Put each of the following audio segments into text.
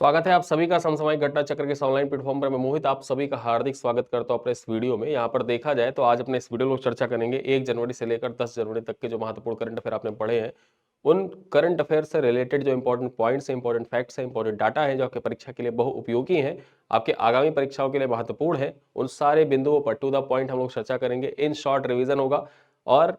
स्वागत है आप सभी का समसामयिक घटना चक्र के इस ऑनलाइन प्लेटफॉर्म पर। मैं मोहित आप सभी का हार्दिक स्वागत करता हूं अपने इस वीडियो में। यहां पर देखा जाए तो आज अपने इस वीडियो में चर्चा करेंगे 1 जनवरी से लेकर 10 जनवरी तक के जो महत्वपूर्ण करंट अफेयर आपने पढ़े हैं, उन करंट अफेयर से रिलेटेड जो इंपॉर्टेंट पॉइंट्स हैं, इंपॉर्टेंट फैक्ट्स हैं, इंपॉर्टेंट डाटा है जो आपके परीक्षा के लिए बहु उपयोगी हैं, आपके आगामी परीक्षाओं के लिए महत्वपूर्ण है, उन सारे बिंदुओं पर टू द पॉइंट हम लोग चर्चा करेंगे। इन शॉर्ट रिविजन होगा और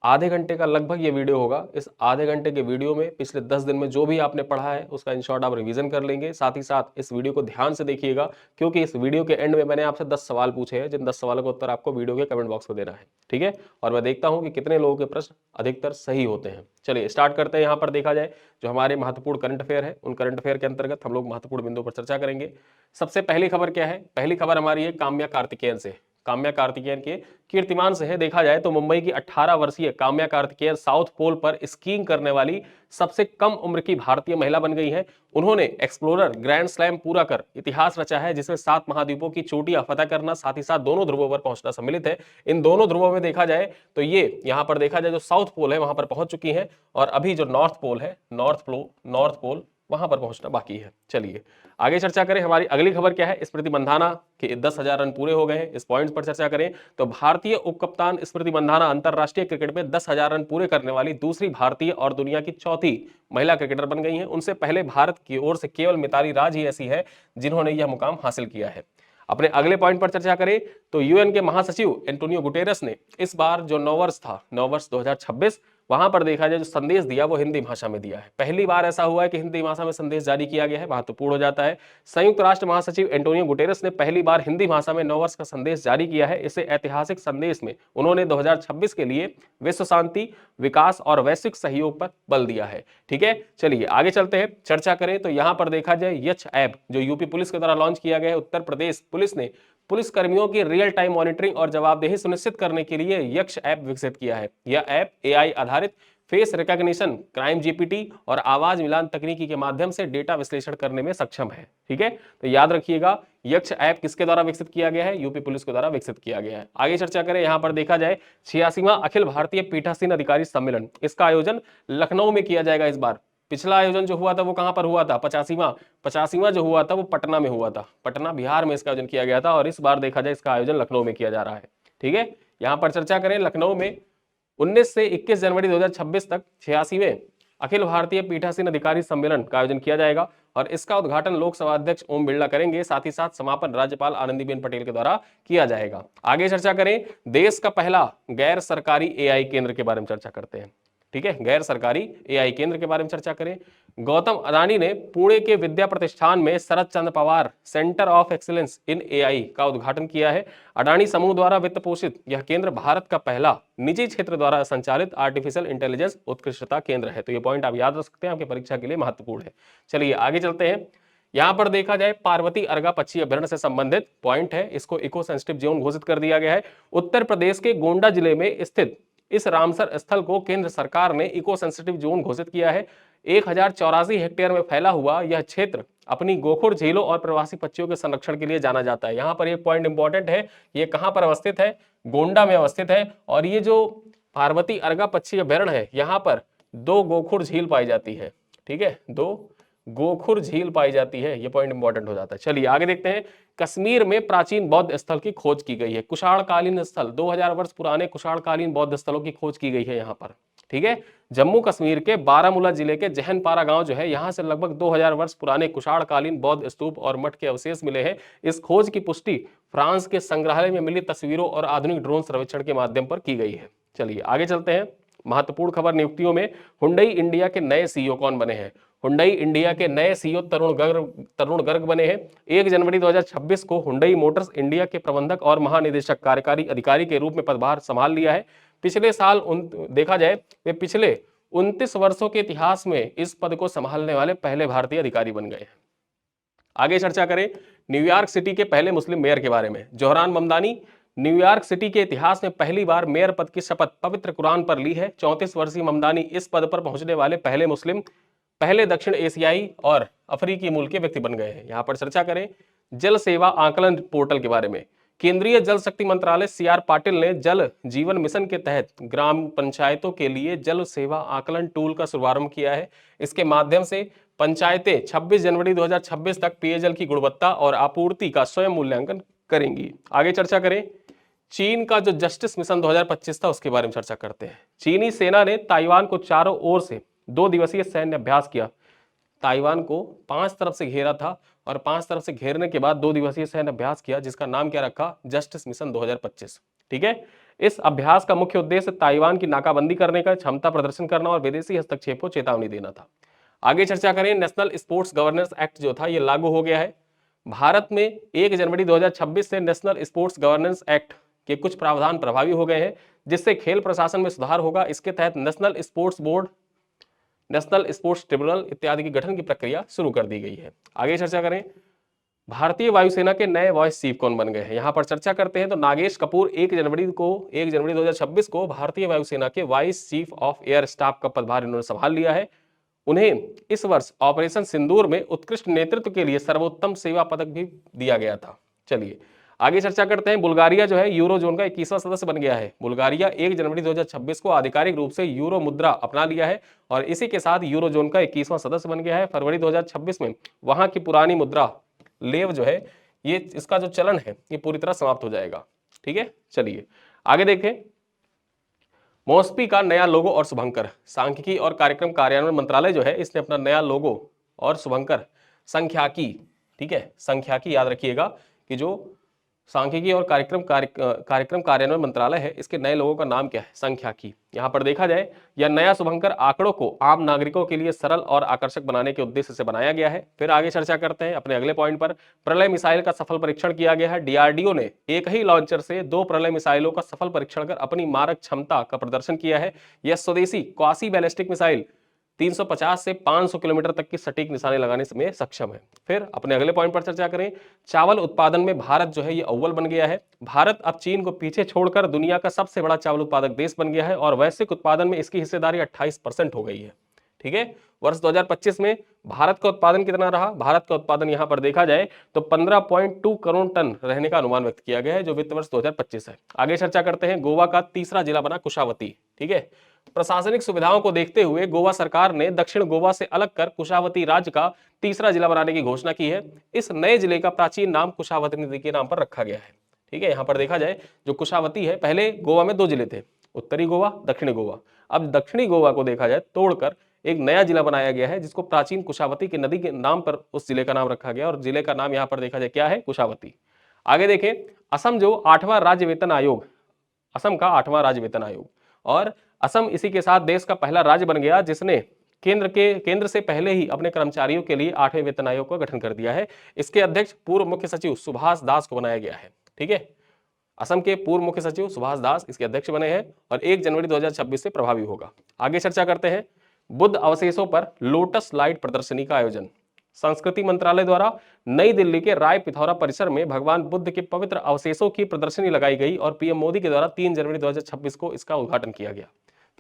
आधे घंटे का लगभग ये वीडियो होगा। इस आधे घंटे के वीडियो में पिछले 10 दिन में जो भी आपने पढ़ा है उसका इन शॉर्ट आप रिवीजन कर लेंगे। साथ ही साथ इस वीडियो को ध्यान से देखिएगा, क्योंकि इस वीडियो के एंड में मैंने आपसे 10 सवाल पूछे हैं, जिन 10 सवालों का उत्तर आपको वीडियो के कमेंट बॉक्स में देना है। ठीक है, और मैं देखता हूं कि कितने लोगों के प्रश्न अधिकतर सही होते हैं। चलिए स्टार्ट करते हैं। यहाँ पर देखा जाए जो हमारे महत्वपूर्ण करंट अफेयर है, उन करंट अफेयर के अंतर्गत हम लोग महत्वपूर्ण बिंदुओं पर चर्चा करेंगे। सबसे पहली खबर क्या है? पहली खबर हमारी है काम्या कार्तिकेयन से। काम्या कार्तिकेयन के कीर्तिमान से है। देखा जाए तो मुंबई की 18 वर्षीय काम्या कार्तिकेयन साउथ पोल पर स्कीइंग करने वाली सबसे कम उम्र की भारतीय महिला बन गई है। उन्होंने एक्सप्लोरर ग्रैंड स्लैम पूरा कर इतिहास रचा है, जिसमें 7 महाद्वीपों की चोटियां फतह करना, साथ ही साथ दोनों ध्रुवों पर पहुंचना सम्मिलित है। इन दोनों ध्रुवों में देखा जाए तो ये यहां पर देखा जाए जो साउथ पोल है वहां पर पहुंच चुकी है, और अभी जो नॉर्थ पोल है, नॉर्थ पोल वहां पर पहुंचना बाकी है। चलिए आगे चर्चा करें। हमारी अगली खबर क्या है? स्मृति मंधाना के 10,000 रन पूरे हो गए हैं। इस पॉइंट पर चर्चा करें तो भारतीय उप कप्तान स्मृति मंधाना अंतरराष्ट्रीय क्रिकेट में 10,000 रन पूरे करने वाली दूसरी भारतीय और दुनिया की चौथी महिला क्रिकेटर बन गई हैं। उनसे पहले भारत की ओर से केवल मिताली राज ही ऐसी है जिन्होंने यह मुकाम हासिल किया है। अपने अगले पॉइंट पर चर्चा करें तो यूएन के महासचिव एंटोनियो गुटेरस ने इस बार जो नववर्ष था, नववर्ष 2026, वहां पर देखा जाए जो संदेश दिया वो हिंदी भाषा में दिया है। पहली बार ऐसा हुआ है कि हिंदी भाषा में संदेश जारी किया गया है, महत्वपूर्ण हो जाता है। संयुक्त राष्ट्र महासचिव एंटोनियो गुटेरस ने पहली बार हिंदी भाषा में नववर्ष का संदेश जारी किया है। इसे ऐतिहासिक संदेश में उन्होंने 2026 के लिए विश्व शांति, विकास और वैश्विक सहयोग पर बल दिया है। ठीक है, चलिए आगे चलते हैं, चर्चा करें तो यहां पर देखा जाए यक्ष ऐप जो यूपी पुलिस के द्वारा लॉन्च किया गया है। उत्तर प्रदेश पुलिस ने पुलिस कर्मियों की रियल टाइम मॉनिटरिंग और जवाबदेही सुनिश्चित करने के लिए यक्ष ऐप विकसित किया है। यह ऐप एआई आधारित फेस रिकॉग्निशन, क्राइम जीपीटी और आवाज मिलान तकनीकी के माध्यम से डेटा विश्लेषण करने में सक्षम है। ठीक है, तो याद रखिएगा यक्ष ऐप किसके द्वारा विकसित किया गया है? यूपी पुलिस के द्वारा विकसित किया गया है। आगे चर्चा करें, यहां पर देखा जाए 86वां अखिल भारतीय पीठासीन अधिकारी सम्मेलन, इसका आयोजन लखनऊ में किया जाएगा इस बार। पिछला आयोजन जो हुआ था वो कहां पर हुआ था? 85वां जो हुआ था वो पटना में हुआ था। पटना बिहार में इसका आयोजन किया गया था, और इस बार देखा जाए इसका आयोजन लखनऊ में किया जा रहा है। ठीक है, यहां पर चर्चा करें लखनऊ में 19 से 21 जनवरी 2026 तक 86वें अखिल भारतीय पीठासीन अधिकारी सम्मेलन का आयोजन किया जाएगा, और इसका उद्घाटन लोकसभा अध्यक्ष ओम बिरला करेंगे। साथ ही साथ समापन राज्यपाल आनंदीबेन पटेल के द्वारा किया जाएगा। आगे चर्चा करें, देश का पहला गैर सरकारी एआई केंद्र के बारे में चर्चा करते हैं। ठीक है, गैर सरकारी एआई केंद्र के बारे में चर्चा करें। गौतम अडानी ने पुणे के विद्या प्रतिष्ठान में Sharad Chandra Pawar centre of excellence in AI का उद्घाटन किया है। अडानी समूह द्वारा वित्त पोषित यह केंद्र भारत का पहला निजी क्षेत्र द्वारा संचालित आर्टिफिशियल इंटेलिजेंस उत्कृष्टता केंद्र है। तो ये पॉइंट आप याद रख सकते हैं, आपकी परीक्षा के लिए महत्वपूर्ण है। चलिए आगे चलते हैं। यहां पर देखा जाए पार्वती अर्गा पक्षी अभ्यारण्य से संबंधित पॉइंट है, इसको इको सेंसिटिव जोन घोषित कर दिया गया है। उत्तर प्रदेश के गोंडा जिले में स्थित इस रामसर स्थल को केंद्र सरकार ने इको सेंसिटिव जोन घोषित किया है। 1084 हेक्टेयर में फैला हुआ यह क्षेत्र अपनी गोखुर झीलों और प्रवासी पक्षियों के संरक्षण के लिए जाना जाता है। यहाँ पर एक पॉइंट इंपॉर्टेंट है, ये कहाँ पर अवस्थित है? गोंडा में अवस्थित है। और ये जो पार्वती अर्गा पक्षी अभ्यारण्य है, यहाँ पर 2 गोखुर झील पाई जाती है। ठीक है, 2 गोखुर झील पाई जाती है, ये पॉइंट इंपॉर्टेंट हो जाता है। चलिए आगे देखते हैं। कश्मीर में प्राचीन बौद्ध स्थल की खोज की गई है। कुषाणकालीन स्थल, 2000 वर्ष पुराने कुषाणकालीन बौद्ध स्थलों की खोज की गई है यहाँ पर। ठीक है, जम्मू कश्मीर के बारामूला जिले के जहनपारा गांव जो है, यहां से लगभग 2000 वर्ष पुराने कुषाणकालीन बौद्ध स्तूप और मठ के अवशेष मिले हैं। इस खोज की पुष्टि फ्रांस के संग्रहालय में मिली तस्वीरों और आधुनिक ड्रोन सर्वेक्षण के माध्यम पर की गई है। चलिए आगे चलते हैं। महत्वपूर्ण खबर नियुक्तियों में हुंडई इंडिया के नए सीईओ कौन बने हैं? हुंडई इंडिया के नए सीईओ तरुण गर्ग बने हैं। 1 जनवरी 2026 को हुंडई मोटर्स इंडिया के प्रबंधक और महानिदेशक कार्यकारी अधिकारी के रूप में पदभार संभाल लिया है। पिछले साल देखा जाए वे पिछले 29 वर्षों के इतिहास में इस पद को संभालने वाले पहले भारतीय अधिकारी बन गए हैं। आगे चर्चा करें न्यूयॉर्क सिटी के पहले मुस्लिम मेयर के बारे में। जोहरान ममदानी न्यूयॉर्क सिटी के इतिहास में पहली बार मेयर पद की शपथ पवित्र कुरान पर ली है। 34 वर्षीय ममदानी इस पद पर पहुंचने वाले पहले मुस्लिम, पहले दक्षिण एशियाई और अफ्रीकी मूल के व्यक्ति बन गए हैं। यहां पर चर्चा करें जल सेवा आकलन पोर्टल के बारे में। केंद्रीय जल शक्ति मंत्रालय सीआर पाटिल ने जल जीवन मिशन के तहत ग्राम पंचायतों के लिए जल सेवा आकलन टूल का शुभारंभ किया है। इसके माध्यम से पंचायतें 26 जनवरी 2026 तक पेयजल की गुणवत्ता और आपूर्ति का स्वयं मूल्यांकन करेंगी। आगे चर्चा करें, चीन का जो जस्टिस मिशन 2025 था उसके बारे में चर्चा करते हैं। चीनी सेना ने ताइवान को चारों ओर से 2 दिवसीय सैन्य अभ्यास किया। ताइवान को 5 तरफ से घेरा था और 5 तरफ से घेरने के बाद 2 दिवसीय सैन्य अभ्यास किया, जिसका नाम क्या रखा, जस्टिस मिशन 2025। ठीक है, इस अभ्यास का मुख्य उद्देश्य ताइवान की नाकाबंदी करने का, क्षमता प्रदर्शन करना और विदेशी हस्तक्षेप को चेतावनी देना था। आगे चर्चा करें, नेशनल स्पोर्ट्स गवर्नेंस एक्ट जो था ये लागू हो गया है। भारत में 1 जनवरी 2026 से नेशनल स्पोर्ट्स गवर्नेंस एक्ट के कुछ प्रावधान प्रभावी हो गए हैं, जिससे खेल प्रशासन में सुधार होगा। इसके तहत national sports board, national sports tribunal इत्यादि के गठन की प्रक्रिया शुरू कर दी गई है। आगे चर्चा करें, भारतीय वायुसेना के नए वाइस चीफ कौन बन गए हैं, यहां पर चर्चा करते हैं। तो नागेश कपूर 1 जनवरी 2026 को भारतीय वायुसेना के vice chief of air staff का पदभार इन्होंने संभाल लिया है। उन्हें इस वर्ष ऑपरेशन सिंदूर में उत्कृष्ट नेतृत्व के लिए सर्वोत्तम सेवा पदक भी दिया गया था। चलिए आगे चर्चा करते हैं। बुल्गारिया जो है यूरो जोन का 21वां सदस्य बन गया है। बुल्गारिया 1 जनवरी 2026 को आधिकारिक रूप से यूरो मुद्रा अपना लिया है और इसी के साथ यूरो जोन का 21वां सदस्य बन गया है। फरवरी 2026 में वहां की पुरानी मुद्रा लेव जो है, ये इसका जो चलन है ये पूरी तरह समाप्त हो जाएगा। ठीक है, चलिए आगे देखें। मोस्पी का नया लोगो और शुभंकर, सांख्यिकी और कार्यक्रम कार्यान्वयन मंत्रालय जो है इसने अपना नया लोगो और शुभंकर संख्याकी, ठीक है, संख्याकी याद रखिएगा कि जो सांख्यिकी और कार्यक्रम कार्यान्वयन मंत्रालय है इसके नए लोगों का नाम क्या है, संख्याकी। यहां पर देखा जाए यह नया शुभंकर आंकड़ों को आम नागरिकों के लिए सरल और आकर्षक बनाने के उद्देश्य से बनाया गया है। फिर आगे चर्चा करते हैं अपने अगले पॉइंट पर। प्रलय मिसाइल का सफल परीक्षण किया गया है। डीआरडीओ ने एक ही लॉन्चर से 2 प्रलय मिसाइलों का सफल परीक्षण कर अपनी मारक क्षमता का प्रदर्शन किया है। यह स्वदेशी क्वासी बैलिस्टिक मिसाइल 350 से 500 किलोमीटर तक की सटीक निशाने लगाने में सक्षम है। फिर अपने अगले पॉइंट पर चर्चा करें। चावल उत्पादन में भारत जो है ये अव्वल बन गया है। भारत अब चीन को पीछे छोड़कर दुनिया का सबसे बड़ा चावल उत्पादक देश बन गया है और वैश्विक उत्पादन में इसकी हिस्सेदारी 28% हो गई है। ठीक है, वर्ष 2025 में भारत का उत्पादन कितना रहा, भारत का उत्पादन यहां पर देखा जाए तो 15.2 करोड़ टन रहने का अनुमान व्यक्त किया गया है, जो वित्त वर्ष 2025 है। आगे चर्चा करते हैं। गोवा का तीसरा जिला बना कुशावती। ठीक है, प्रशासनिक सुविधाओं को देखते हुए गोवा सरकार ने दक्षिण गोवा से अलग कर कुशावती राज्य का तीसरा जिला बनाने की घोषणा की है। इस नए जिले का प्राचीन नाम कुशावती नदी के नाम पर रखा गया है। ठीक है, यहां पर देखा जाए जो कुशावती है, पहले गोवा में 2 जिले थे, उत्तरी गोवा, दक्षिणी गोवा। अब दक्षिणी गोवा को देखा जाए तोड़कर एक नया जिला बनाया गया है, जिसको प्राचीन कुशावती की नदी के नाम पर उस जिले का नाम रखा गया और जिले का नाम यहां पर देखा जाए क्या है, कुशावती। आगे देखें, असम जो 8वां राज्य वेतन आयोग, असम का 8वां राज्य वेतन आयोग, और असम इसी के साथ देश का पहला राज्य बन गया जिसने केंद्र से पहले ही अपने कर्मचारियों के लिए 8वें वेतन आयोग का गठन कर दिया है। इसके अध्यक्ष पूर्व मुख्य सचिव सुभाष दास को बनाया गया है। ठीक है, असम के पूर्व मुख्य सचिव सुभाष दास इसके अध्यक्ष बने हैं और 1 जनवरी 2026 से प्रभावी होगा। आगे चर्चा करते हैं। बुद्ध अवशेषों पर लोटस लाइट प्रदर्शनी का आयोजन संस्कृति मंत्रालय द्वारा नई दिल्ली के राय पिथौरा परिसर में भगवान बुद्ध के पवित्र अवशेषों की प्रदर्शनी लगाई गई और पीएम मोदी के द्वारा 3 जनवरी 2026 को इसका उद्घाटन किया गया।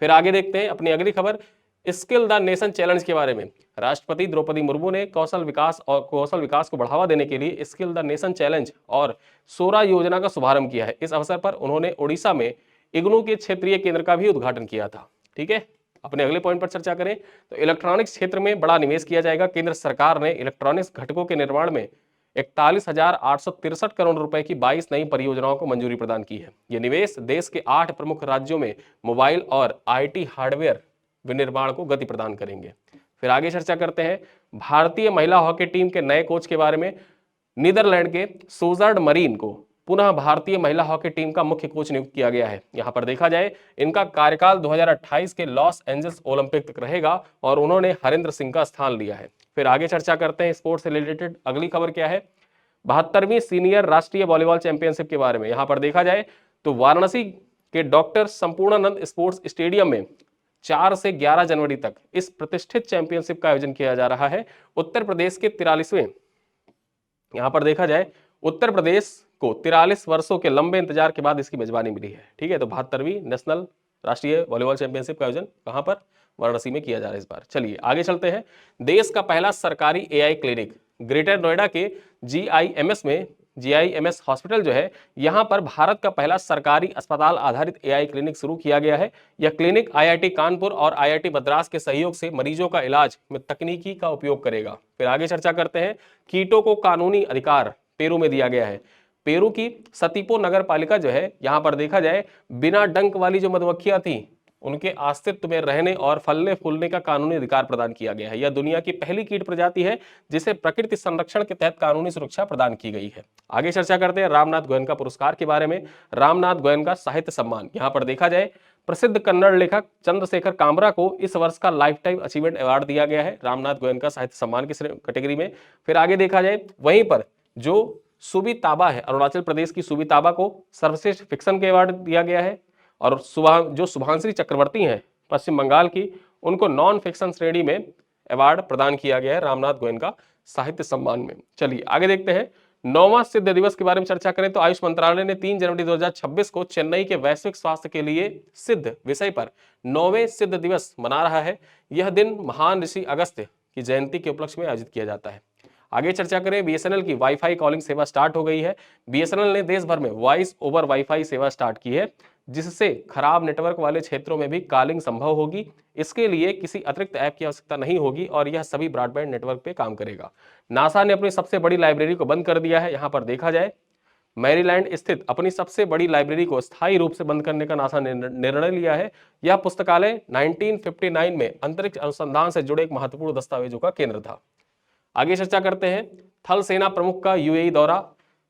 फिर आगे देखते हैं अपनी अगली खबर, स्किल द नेशन चैलेंज के बारे में। राष्ट्रपति द्रौपदी मुर्मू ने कौशल विकास को बढ़ावा देने के लिए स्किल द नेशन चैलेंज और सोरा योजना का शुभारंभ किया है। इस अवसर पर उन्होंने ओडिशा में इग्नू के क्षेत्रीय केंद्र का भी उद्घाटन किया था। ठीक है, अपने अगले पॉइंट पर चर्चा करें तो इलेक्ट्रॉनिक्स क्षेत्र में बड़ा निवेश किया जाएगा। केंद्र सरकार ने इलेक्ट्रॉनिक्स घटकों के निर्माण में 41,863 करोड़ रुपए की 22 नई परियोजनाओं को मंजूरी प्रदान की है। ये निवेश देश के 8 प्रमुख राज्यों में मोबाइल और आईटी हार्डवेयर विनिर्माण को गति प्रदान करेंगे। फिर आगे चर्चा करते हैं भारतीय महिला हॉकी टीम के नए कोच के बारे में। नीदरलैंड के सोजर्ड मरीन को पुनः भारतीय महिला हॉकी टीम का मुख्य कोच नियुक्त किया गया है। यहां पर देखा जाए इनका कार्यकाल 2028 के लॉस एंजल्स ओलंपिक तक रहेगा और उन्होंने हरेंद्र सिंह का स्थान लिया है। फिर आगे चर्चा करते हैं स्पोर्ट्स से रिलेटेड अगली खबर क्या है, 72वीं सीनियर राष्ट्रीय वॉलीबॉल चैंपियनशिप के बारे में। यहां पर देखा जाए तो वाराणसी के डॉक्टर संपूर्णानंद स्पोर्ट्स स्टेडियम में 4 से 11 जनवरी तक इस प्रतिष्ठित चैंपियनशिप का आयोजन किया जा रहा है। उत्तर प्रदेश के 43वें, यहां पर देखा जाए उत्तर प्रदेश को 43 वर्षों के लंबे इंतजार के बाद इसकी मेजबानी मिली है। ठीक है, तो 72वीं नेशनल राष्ट्रीय वॉलीबॉल चैंपियनशिप का आयोजन कहां पर, वाराणसी में किया जा रहा है इस बार। चलिए आगे चलते हैं। देश का पहला सरकारी एआई क्लिनिक ग्रेटर नोएडा के जीआईएमएस में GIMS हॉस्पिटल जो है, यहां पर भारत का पहला सरकारी अस्पताल आधारित AI क्लिनिक शुरू किया गया है। यह क्लिनिक IIT कानपुर और IIT मद्रास के सहयोग से मरीजों का इलाज में तकनीकी का उपयोग करेगा। फिर आगे चर्चा करते हैं, कीटों को कानूनी अधिकार पेरू में दिया गया है। पेरू की सतीपो नगर पालिका जो है, यहां पर देखा जाए बिना डंक वाली जो मधुमक्खियां थी उनके अस्तित्व में रहने और फलने फूलने का कानूनी अधिकार प्रदान किया गया है। यह दुनिया की पहली कीट प्रजाति है जिसे प्रकृति संरक्षण के तहत कानूनी सुरक्षा प्रदान की गई है। आगे चर्चा करते हैं रामनाथ गोयनका पुरस्कार के बारे में। रामनाथ गोयनका साहित्य सम्मान, यहां पर देखा जाए प्रसिद्ध कन्नड़ लेखक चंद्रशेखर कामरा को इस वर्ष का लाइफ टाइम अचीवमेंट अवार्ड दिया गया है रामनाथ गोयनका साहित्य सम्मान की कैटेगरी में। फिर आगे देखा जाए वहीं पर जो सुबी ताबा है, अरुणाचल प्रदेश की सुबी ताबा को सर्वश्रेष्ठ फिक्शन के अवार्ड दिया गया है। और जो शुभांश्री चक्रवर्ती हैं पश्चिम बंगाल की, उनको नॉन फिक्शन श्रेणी में अवार्ड प्रदान किया गया है रामनाथ गोयनका साहित्य सम्मान में। चलिए आगे देखते हैं 9वां सिद्ध दिवस के बारे में चर्चा करें तो आयुष मंत्रालय ने 3 जनवरी 2026 को चेन्नई के वैश्विक स्वास्थ्य के लिए सिद्ध विषय पर 9वें सिद्ध दिवस मना रहा है। यह दिन महान ऋषि अगस्त्य की जयंती के उपलक्ष्य में आयोजित किया जाता है। आगे चर्चा करें, BSNL की वाईफाई कॉलिंग सेवा स्टार्ट हो गई है। BSNL ने देश भर में वॉइस ओवर वाईफाई सेवा स्टार्ट की है, जिससे खराब नेटवर्क वाले क्षेत्रों में भी कॉलिंग संभव होगी। इसके लिए किसी अतिरिक्त ऐप की आवश्यकता नहीं होगी और यह सभी ब्रॉडबैंड नेटवर्क पे काम करेगा। नासा ने अपनी सबसे बड़ी लाइब्रेरी को बंद कर दिया है। यहाँ पर देखा जाए मैरीलैंड स्थित अपनी सबसे बड़ी लाइब्रेरी को स्थायी रूप से बंद करने का नासा ने निर्णय लिया है। यह पुस्तकालय 1959 में अंतरिक्ष अनुसंधान से जुड़े एक महत्वपूर्ण दस्तावेजों का केंद्र था। आगे चर्चा करते हैं, थल सेना प्रमुख का UAE दौरा।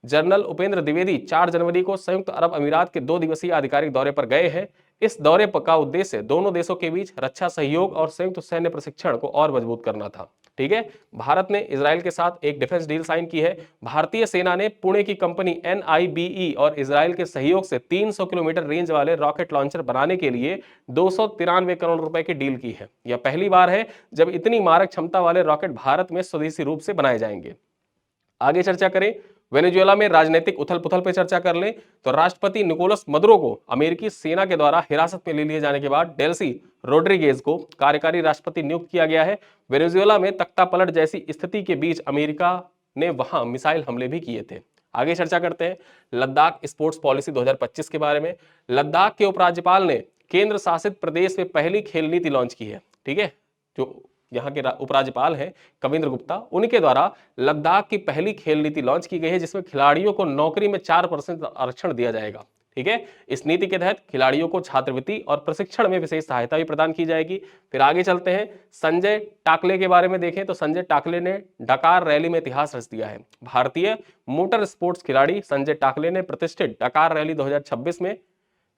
जनरल उपेंद्र द्विवेदी 4 जनवरी को संयुक्त अरब अमीरात के 2 दिवसीय आधिकारिक दौरे पर गए हैं। इस दौरे का उद्देश्य दोनों देशों के बीच रक्षा सहयोग और संयुक्त सैन्य प्रशिक्षण को और मजबूत करना था। ठीक है, भारत ने इजराइल के साथ एक डिफेंस डील साइन की है। भारतीय सेना ने पुणे की कंपनी NIBE और इजराइल के सहयोग से 300 किलोमीटर रेंज वाले रॉकेट लॉन्चर बनाने के लिए 293 करोड़ रुपए की डील की है। यह पहली बार है जब इतनी मारक क्षमता वाले रॉकेट भारत में स्वदेशी रूप से बनाए जाएंगे। आगे चर्चा करें, वेनेजुएला में राजनीतिक उथल पुथल पर चर्चा कर लें तो राष्ट्रपति निकोलस मदुरो को अमेरिकी सेना के द्वारा हिरासत में ले लिए जाने के बाद डेल्सी रोड्रिगेज को कार्यकारी राष्ट्रपति नियुक्त किया गया है। वेनेजुएला में तख्ता पलट जैसी स्थिति के बीच अमेरिका ने वहां मिसाइल हमले भी किए थे। आगे चर्चा करते हैं लद्दाख स्पोर्ट्स पॉलिसी 2025 के बारे में। लद्दाख के उपराज्यपाल ने केंद्र शासित प्रदेश में पहली खेल नीति लॉन्च की है। ठीक है, जो यहाँ के उपराज्यपाल हैं कविंद्र गुप्ता, उनके द्वारा लद्दाख की पहली खेल नीति लॉन्च की गई है, जिसमें खिलाड़ियों को नौकरी में 4% आरक्षण दिया जाएगा। ठीक है, इस नीति के तहत खिलाड़ियों को छात्रवृत्ति और प्रशिक्षण में विशेष सहायता भी प्रदान की जाएगी। फिर आगे चलते हैं, संजय टाकले के बारे में देखें तो संजय टाकले ने डकार रैली में इतिहास रच दिया है। भारतीय मोटर स्पोर्ट्स खिलाड़ी संजय टाकले ने प्रतिष्ठित डकार रैली 2026 में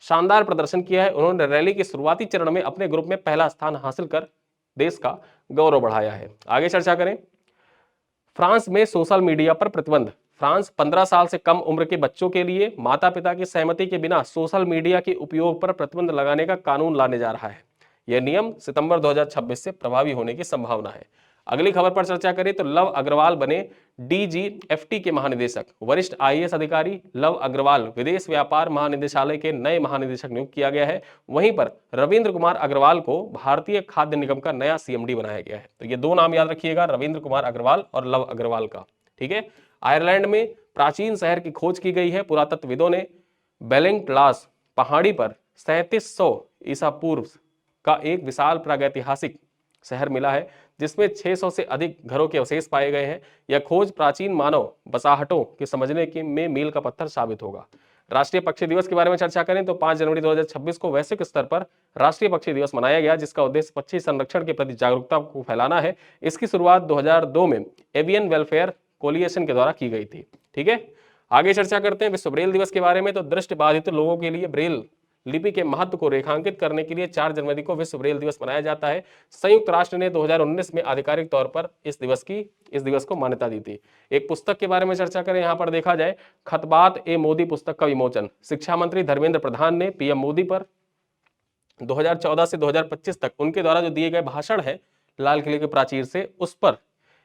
शानदार प्रदर्शन किया है। उन्होंने रैली के शुरुआती चरण में अपने ग्रुप में पहला स्थान हासिल कर देश का गौरव बढ़ाया है। आगे चर्चा करें, फ्रांस में सोशल मीडिया पर प्रतिबंध। फ्रांस 15 साल से कम उम्र के बच्चों के लिए माता पिता की सहमति के बिना सोशल मीडिया के उपयोग पर प्रतिबंध लगाने का कानून लाने जा रहा है। यह नियम सितंबर 2026 से प्रभावी होने की संभावना है। अगली खबर पर चर्चा करें तो लव अग्रवाल बने DGFT के महानिदेशक। वरिष्ठ IAS अधिकारी लव अग्रवाल विदेश व्यापार महानिदेशालय के नए महानिदेशक नियुक्त किया गया है। वहीं पर रविंद्र कुमार अग्रवाल को भारतीय खाद्य निगम का नया CMD बनाया गया है। तो ये 2 नाम याद रखिएगा, रविंद्र कुमार अग्रवाल और लव अग्रवाल का। ठीक है, आयरलैंड में प्राचीन शहर की खोज की गई है। पुरातत्वविदों ने बेलिंगटलास पहाड़ी पर 3700 ईसा पूर्व का एक विशाल प्रागैतिहासिक शहर मिला है, जिसमें 600 से अधिक घरों के अवशेष पाए गए हैं। यह खोज प्राचीन मानव बसाहटों के समझने के में मील का पत्थर साबित होगा। राष्ट्रीय पक्षी दिवस के बारे में चर्चा करें तो 5 जनवरी 2026 को वैश्विक स्तर पर राष्ट्रीय पक्षी दिवस मनाया गया, जिसका उद्देश्य पक्षी संरक्षण के प्रति जागरूकता को फैलाना है। इसकी शुरुआत 2002 में एवियन वेलफेयर कोलिएशन के द्वारा की गई थी। ठीक है, आगे चर्चा करते हैं विश्व ब्रेल दिवस के बारे में। तो दृष्टि बाधित लोगों के लिए ब्रेल लिपि के महत्व को रेखांकित करने के लिए 4 जनवरी को विश्व ब्रेल दिवस मनाया जाता है। संयुक्त राष्ट्र ने 2019 में आधिकारिक तौर पर इस दिवस को मान्यता दी थी। एक पुस्तक के बारे में चर्चा करें, यहाँ पर देखा जाए खतबात ए मोदी पुस्तक का विमोचन। शिक्षा मंत्री धर्मेंद्र प्रधान ने PM मोदी पर 2014 से 2025 तक उनके द्वारा जो दिए गए भाषण है लाल किले के प्राचीर से, उस पर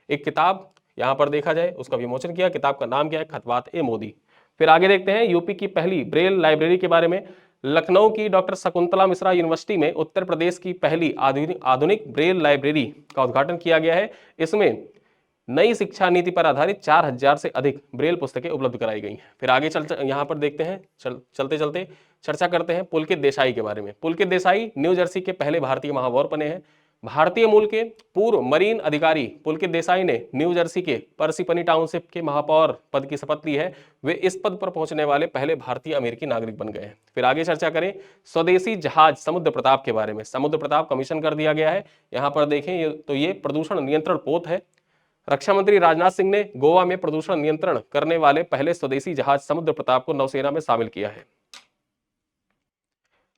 एक किताब यहाँ पर देखा जाए उसका विमोचन किया। किताब का नाम क्या है? खतबात ए मोदी। फिर आगे देखते हैं यूपी की पहली ब्रेल लाइब्रेरी के बारे में। लखनऊ की डॉक्टर शकुंतला मिश्रा यूनिवर्सिटी में उत्तर प्रदेश की पहली आधुनिक ब्रेल लाइब्रेरी का उद्घाटन किया गया है। इसमें नई शिक्षा नीति पर आधारित 4000 से अधिक ब्रेल पुस्तकें उपलब्ध कराई गई हैं। फिर आगे यहाँ पर देखते हैं, चलते चलते चर्चा करते हैं पुलकित देसाई के बारे में। पुलकित देसाई न्यू जर्सी के पहले भारतीय महापौर बने हैं। भारतीय मूल के पूर्व मरीन अधिकारी पुलकित देसाई ने न्यू जर्सी के पर्सिपनी टाउनशिप के महापौर पद की शपथ ली है। वे इस पद पर पहुंचने वाले पहले भारतीय अमेरिकी नागरिक बन गए हैं। फिर आगे चर्चा करें स्वदेशी जहाज समुद्र प्रताप के बारे में। समुद्र प्रताप कमीशन कर दिया गया है। यहाँ पर देखें तो ये प्रदूषण नियंत्रण पोत है। रक्षा मंत्री राजनाथ सिंह ने गोवा में प्रदूषण नियंत्रण करने वाले पहले स्वदेशी जहाज समुद्र प्रताप को नौसेना में शामिल किया है।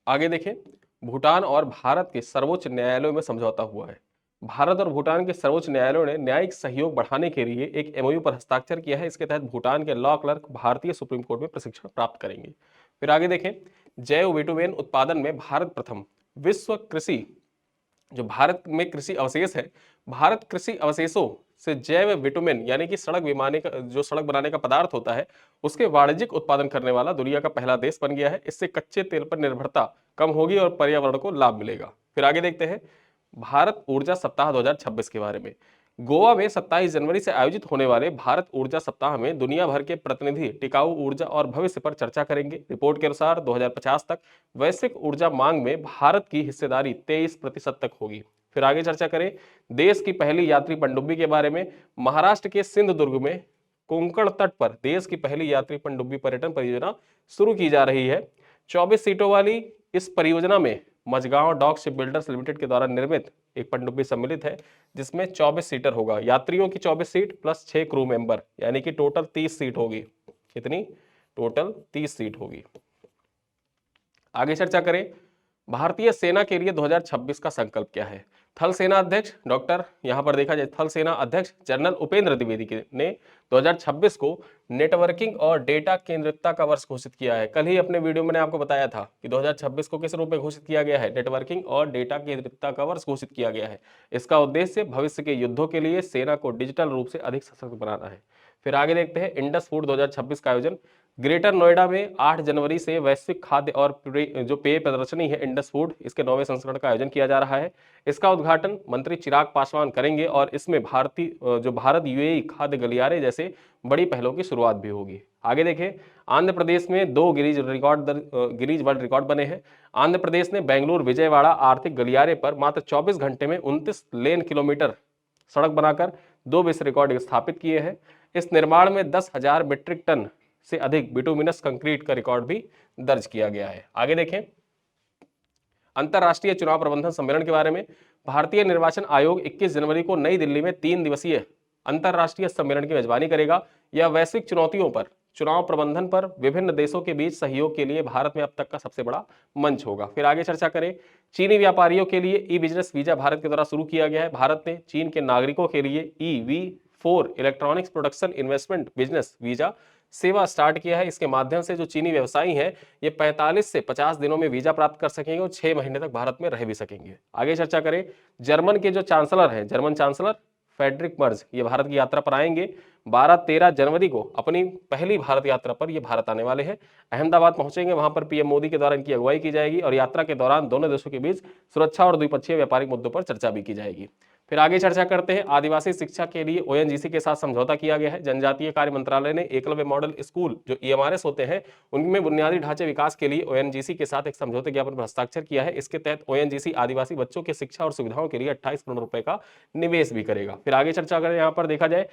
आगे देखें, भूटान और भारत के सर्वोच्च न्यायालयों में समझौता हुआ है। भारत और भूटान के सर्वोच्च न्यायालयों ने न्यायिक सहयोग बढ़ाने के लिए एक एमओयू पर हस्ताक्षर किया है। इसके तहत भूटान के लॉ क्लर्क भारतीय सुप्रीम कोर्ट में प्रशिक्षण प्राप्त करेंगे। फिर आगे देखें, जैव बिटुमेन उत्पादन में भारत प्रथम। विश्व कृषि, जो भारत में कृषि अवशेष है, भारत कृषि अवशेषों से जैव बिटुमेन यानी कि सड़क बनाने का पदार्थ होता है, उसके वाणिज्यिक उत्पादन करने वाला दुनिया का पहला देश बन गया है। इससे कच्चे तेल पर निर्भरता कम होगी और पर्यावरण को लाभ मिलेगा। फिर आगे देखते हैं भारत ऊर्जा सप्ताह 2026 के बारे में। गोवा में 27 जनवरी से आयोजित होने वाले भारत ऊर्जा सप्ताह में दुनिया भर के प्रतिनिधि टिकाऊ ऊर्जा और भविष्य पर चर्चा करेंगे। रिपोर्ट के अनुसार 2050 तक वैश्विक ऊर्जा मांग में भारत की हिस्सेदारी 23% तक होगी। फिर आगे चर्चा करें देश की पहली यात्री पनडुब्बी के बारे में। महाराष्ट्र के सिंधुदुर्ग में कोंकण तट पर देश की पहली यात्री पनडुब्बी पर्यटन परियोजना शुरू की जा रही है। 24 सीटों वाली इस परियोजना में Mazagon Dock Ship Builders Limited के द्वारा निर्मित एक पनडुब्बी सम्मिलित है, जिसमें 24 सीटर होगा। यात्रियों की 24 सीट प्लस 6 क्रू मेंबर, यानी कि टोटल 30 सीट होगी। कितनी? टोटल 30 सीट होगी। आगे चर्चा करें भारतीय सेना के लिए 2026 का संकल्प क्या है। थल सेना अध्यक्ष डॉक्टर, यहां पर देखा जाए थल सेना अध्यक्ष जनरल उपेंद्र द्विवेदी ने 2026 को नेटवर्किंग और डेटा केंद्रितता का वर्ष घोषित किया है। कल ही अपने वीडियो में मैंने आपको बताया था कि 2026 को किस रूप में घोषित किया गया है, नेटवर्किंग और डेटा केंद्रितता का वर्ष घोषित किया गया है। इसका उद्देश्य भविष्य के युद्धों के लिए सेना को डिजिटल रूप से अधिक सशक्त बनाना है। फिर आगे देखते हैं इंडस फूड 2026 का आयोजन ग्रेटर नोएडा में 8 जनवरी से वैश्विक खाद्य और जो पेय प्रदर्शनी है इंडस फूड, इसके 9वें संस्करण का आयोजन किया जा रहा है। इसका उद्घाटन मंत्री चिराग पासवान करेंगे और इसमें भारत यूएई खाद्य गलियारे जैसे बड़ी पहलों की शुरुआत भी होगी। आगे देखें आंध्र प्रदेश में 2 गिरीज वर्ल्ड रिकॉर्ड बने हैं। आंध्र प्रदेश ने बेंगलुरु विजयवाड़ा आर्थिक गलियारे पर मात्र 24 घंटे में 29 लेन किलोमीटर सड़क बनाकर 2 विश्व रिकॉर्ड स्थापित किए हैं। इस निर्माण में 10,000 मीट्रिक टन से अधिक बिटुमिनस कंक्रीट का रिकॉर्ड भी दर्ज किया गया है। आगे देखें अंतरराष्ट्रीय चुनाव प्रबंधन सम्मेलन के बारे में। भारतीय निर्वाचन आयोग 21 जनवरी को नई दिल्ली में 3 दिवसीय अंतरराष्ट्रीय सम्मेलन की मेजबानी करेगा। यह वैश्विक चुनौतियों पर चुनाव प्रबंधन पर विभिन्न देशों के बीच सहयोग के लिए भारत में अब तक का सबसे बड़ा मंच होगा। फिर आगे चर्चा करें चीनी व्यापारियों के लिए ई बिजनेस वीजा भारत के द्वारा शुरू किया गया है। भारत ने चीन के नागरिकों के लिए EV4 electronics production investment business visa सेवा स्टार्ट किया है। इसके माध्यम से जो चीनी व्यवसायी हैं ये 45 से 50 दिनों में वीजा प्राप्त कर सकेंगे और 6 महीने तक भारत में रह भी सकेंगे। आगे चर्चा करें जर्मन के जो चांसलर हैं, जर्मन चांसलर फ्रेडरिक मर्ज, ये भारत की यात्रा पर आएंगे। 12-13 जनवरी को अपनी पहली भारत यात्रा पर ये भारत आने वाले हैं। अहमदाबाद पहुंचेंगे, वहां पर पीएम मोदी के द्वारा इनकी अगुवाई की जाएगी और यात्रा के दौरान दोनों देशों के बीच सुरक्षा और द्विपक्षीय व्यापारिक मुद्दों पर चर्चा भी की जाएगी। फिर आगे चर्चा करते हैं आदिवासी शिक्षा के लिए ओएनजीसी के साथ समझौता किया गया है। जनजातीय कार्य मंत्रालय ने एकलव्य मॉडल स्कूल जो EMRS होते हैं उनमें बुनियादी ढांचे विकास के लिए ओएनजीसी के साथ एक समझौते ज्ञापन पर हस्ताक्षर किया है। इसके तहत ओएनजीसी आदिवासी बच्चों की शिक्षा और सुविधाओं के लिए 28 करोड़ रुपए का निवेश भी करेगा। फिर आगे चर्चा करें यहाँ पर देखा जाए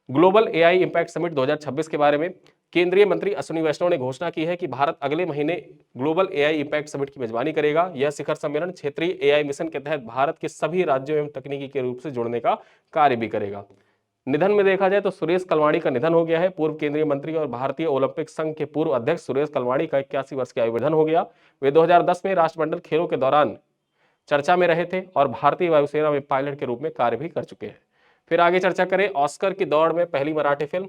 ग्लोबल AI इंपैक्ट समिट 2026 के बारे में। केंद्रीय मंत्री अश्विनी वैष्णव ने घोषणा की है कि भारत अगले महीने ग्लोबल AI इंपैक्ट समिट की मेजबानी करेगा। यह शिखर सम्मेलन क्षेत्रीय AI मिशन के तहत भारत के सभी राज्यों एवं तकनीकी के रूप से जोड़ने का कार्य भी करेगा। निधन में देखा जाए तो सुरेश कलवाड़ी का निधन हो गया है। पूर्व केंद्रीय मंत्री और भारतीय ओलंपिक संघ के पूर्व अध्यक्ष सुरेश कलवाड़ी का 81 वर्ष की आयु निधन हो गया। वे 2010 में राष्ट्रमंडल खेलों के दौरान चर्चा में रहे थे और भारतीय वायुसेना में पायलट के रूप में कार्य भी कर चुके हैं। फिर आगे चर्चा करें ऑस्कर की दौड़ में पहली मराठी फिल्म,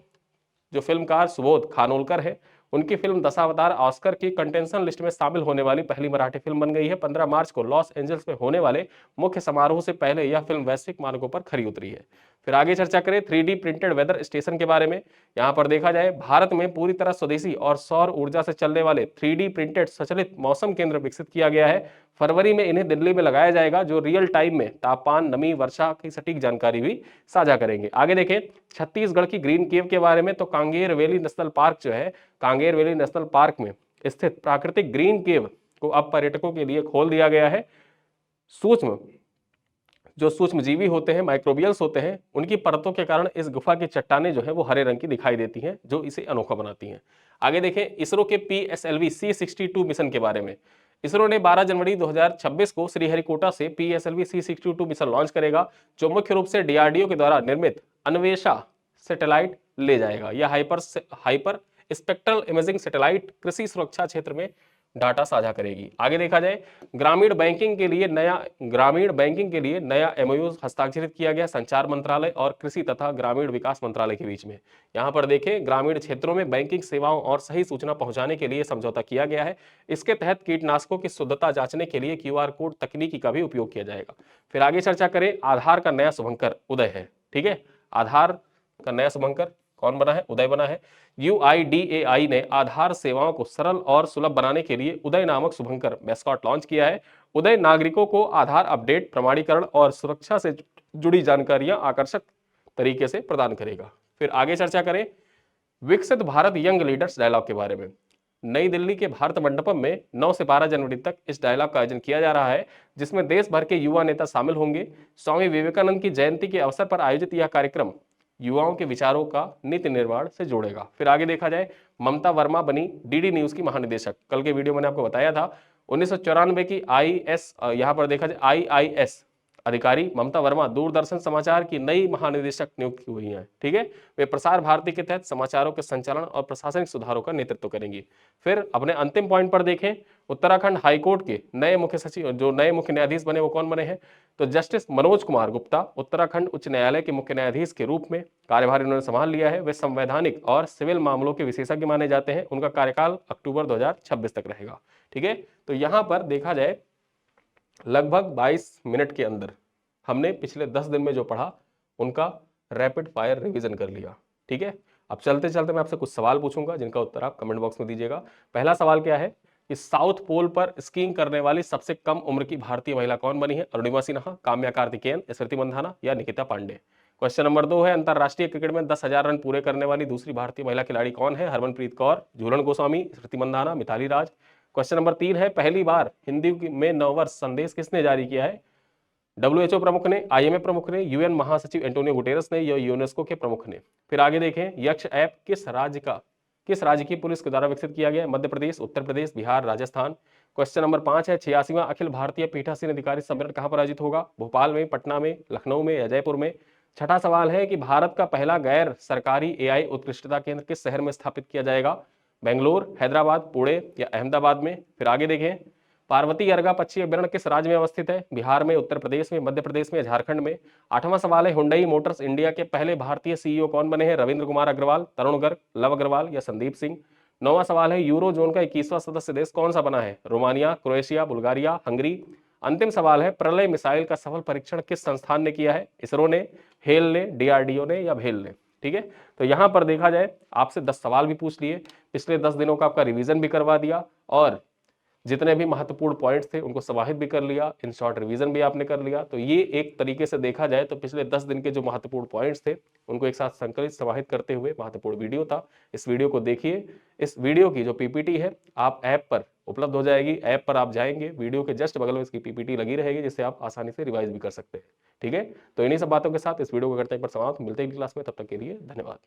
जो फिल्मकार सुबोध खानोलकर है, उनकी फिल्म दशावतार ऑस्कर की कंटेंशन लिस्ट में शामिल होने वाली पहली मराठी फिल्म बन गई है। 15 मार्च को लॉस एंजल्स में होने वाले मुख्य समारोह से पहले यह फिल्म वैश्विक मानकों पर खरी उतरी है। फिर आगे चर्चा करें 3D प्रिंटेड वेदर स्टेशन के बारे में। यहाँ पर देखा जाए भारत में पूरी तरह स्वदेशी और सौर ऊर्जा से चलने वाले 3D प्रिंटेड संचलित मौसम केंद्र विकसित किया गया है। फरवरी में इन्हें दिल्ली में लगाया जाएगा, जो रियल टाइम में तापमान, नमी, वर्षा की सटीक जानकारी भी साझा करेंगे। आगे देखें छत्तीसगढ़ की ग्रीन केव के बारे में, तो कांगेर वैली नेशनल पार्क जो है, कांगेर वैली नेशनल पार्क में स्थित प्राकृतिक ग्रीन केव को अब पर्यटकों के लिए खोल दिया गया है। जो सूक्ष्म जीवी होते हैं, माइक्रोबियल्स होते हैं, उनकी परतों के कारण इस गुफा की चट्टानें जो है वो हरे रंग की दिखाई देती हैं, जो इसे अनोखा बनाती हैं। आगे देखें इसरो के PSLV C62 मिशन के बारे में। इसरो ने 12 जनवरी 2026 को श्रीहरिकोटा से PSLV C62 मिशन लॉन्च करेगा, जो मुख्य रूप से DRDO के द्वारा निर्मित अन्वेषा सैटेलाइट ले जाएगा। यह हाइपर स्पेक्ट्रल इमेजिंग सैटेलाइट कृषि सुरक्षा क्षेत्र में डाटा साझा करेगी। आगे देखा जाए ग्रामीण बैंकिंग के लिए नया MOU हस्ताक्षरित किया गया संचार मंत्रालय और कृषि तथा ग्रामीण विकास मंत्रालय के बीच में। यहां पर देखें ग्रामीण क्षेत्रों में बैंकिंग सेवाओं और सही सूचना पहुंचाने के लिए समझौता किया गया है। इसके तहत कीटनाशकों की शुद्धता जांचने के लिए QR कोड तकनीकी का भी उपयोग किया जाएगा। फिर आगे चर्चा करें आधार का नया शुभंकर उदय है। ठीक है, आधार का नया शुभंकर कौन बना है? उदय बना है। UIDAI ने आधार सेवाओं को सरल और सुलभ बनाने के लिए उदय नामक शुभंकर मैस्कॉट लॉन्च किया है। उदय नागरिकों को आधार अपडेट, प्रमाणीकरण और सुरक्षा से जुड़ी जानकारियां आकर्षक तरीके से प्रदान करेगा। फिर आगे चर्चा करें विकसित भारत यंग लीडर्स डायलॉग के बारे में। नई दिल्ली के भारत मंडपम में 9 से 12 जनवरी तक इस डायलॉग का आयोजन किया जा रहा है, जिसमें देश भर के युवा नेता शामिल होंगे। स्वामी विवेकानंद की जयंती के अवसर पर आयोजित यह कार्यक्रम युवाओं के विचारों का नीति निर्माण से जोड़ेगा। फिर आगे देखा जाए ममता वर्मा बनी DD न्यूज की महानिदेशक। कल के वीडियो मैंने आपको बताया था 1994 की IS यहां पर देखा जाए IIS अधिकारी ममता वर्मा दूरदर्शन समाचार की नई महानिदेशक नियुक्त हुई हैं। ठीक है, वे प्रसार भारती के तहत समाचारों के संचालन और प्रशासनिक सुधारों का नेतृत्व करेंगी। फिर अपने अंतिम पॉइंट पर देखें उत्तराखंड हाईकोर्ट के नए मुख्य सचिव, जो नए मुख्य न्यायाधीश बने वो कौन बने हैं? तो जस्टिस मनोज कुमार गुप्ता उत्तराखंड उच्च न्यायालय के मुख्य न्यायाधीश के रूप में कार्यभार इन्होंने संभाल लिया है। वे संवैधानिक और सिविल मामलों के विशेषज्ञ माने जाते हैं। उनका कार्यकाल अक्टूबर 2026 तक रहेगा। ठीक है, तो यहां पर देखा जाए लगभग 22 मिनट के अंदर हमने पिछले 10 दिन में जो पढ़ा उनका रैपिड फायर रिवीजन कर लिया। ठीक है, अब चलते चलते मैं आपसे कुछ सवाल पूछूंगा जिनका उत्तर आप कमेंट बॉक्स में दीजिएगा। पहला सवाल क्या है कि साउथ पोल पर स्कीइंग करने वाली सबसे कम उम्र की भारतीय महिला कौन बनी है? अरुणिमा सिन्हा, काम्या कार्तिकेयन, स्मृति मंधाना या निकिता पांडे। क्वेश्चन नंबर 2 है अंतरराष्ट्रीय क्रिकेट में 10,000 रन पूरे करने वाली दूसरी भारतीय महिला खिलाड़ी कौन है? हरमनप्रीत कौर, झूलन गोस्वामी, स्मृति मंधाना, मिताली राज। क्वेश्चन नंबर 3 है पहली बार हिंदी में नववर्ष संदेश किसने जारी किया है? WHO प्रमुख ने, IMF प्रमुख ने, UN महासचिव एंटोनियो गुटेरस ने या यूनेस्को के प्रमुख ने। फिर आगे देखें यक्ष ऐप किस राज्य की पुलिस के द्वारा विकसित किया गया? मध्य प्रदेश, उत्तर प्रदेश, बिहार, राजस्थान। क्वेश्चन नंबर 5 है 86वां अखिल भारतीय पीठासीन अधिकारी सम्मेलन कहां पर आयोजित होगा? भोपाल में, पटना में, लखनऊ में या जयपुर में। छठा सवाल है कि भारत का पहला गैर सरकारी AI उत्कृष्टता केंद्र किस शहर में स्थापित किया जाएगा? बेंगलोर, हैदराबाद, पुणे या अहमदाबाद में। फिर आगे देखें पार्वती अर्गा पक्षी अभ्यारण्य किस राज्य में अवस्थित है? बिहार में, उत्तर प्रदेश में, मध्य प्रदेश में या झारखंड में। 8वां सवाल है हुंडई मोटर्स इंडिया के पहले भारतीय CEO कौन बने हैं? रविंद्र कुमार अग्रवाल, तरुण गर्ग, लव अग्रवाल या संदीप सिंह। 9वां सवाल है यूरो जोन का 21वां सदस्य देश कौन सा बना है? Romania, Croatia, Bulgaria, Hungary. अंतिम सवाल है प्रलय मिसाइल का सफल परीक्षण किस संस्थान ने किया है? इसरो ने, हेल ने, DRDO ने या भेल ने। ठीक है, तो यहां पर देखा जाए आपसे 10 सवाल भी पूछ लिए, पिछले 10 दिनों का आपका रिवीजन भी करवा दिया और जितने भी महत्वपूर्ण पॉइंट्स थे उनको समाहित भी कर लिया, इन शॉर्ट रिवीजन भी आपने कर लिया। तो ये एक तरीके से देखा जाए तो पिछले 10 दिन के जो महत्वपूर्ण पॉइंट्स थे उनको एक साथ संकलित समाहित करते हुए महत्वपूर्ण वीडियो था। इस वीडियो को देखिए। इस वीडियो की जो PPT है आप ऐप पर उपलब्ध हो जाएगी। ऐप पर आप जाएंगे, वीडियो के जस्ट बगल में इसकी PPT लगी रहेगी जिससे आप आसानी से रिवाइज भी कर सकते हैं। ठीक है, तो इन्हीं सब बातों के साथ इस वीडियो को करते हैं पर समाप्त। मिलते हैं क्लास में, तब तक के लिए धन्यवाद।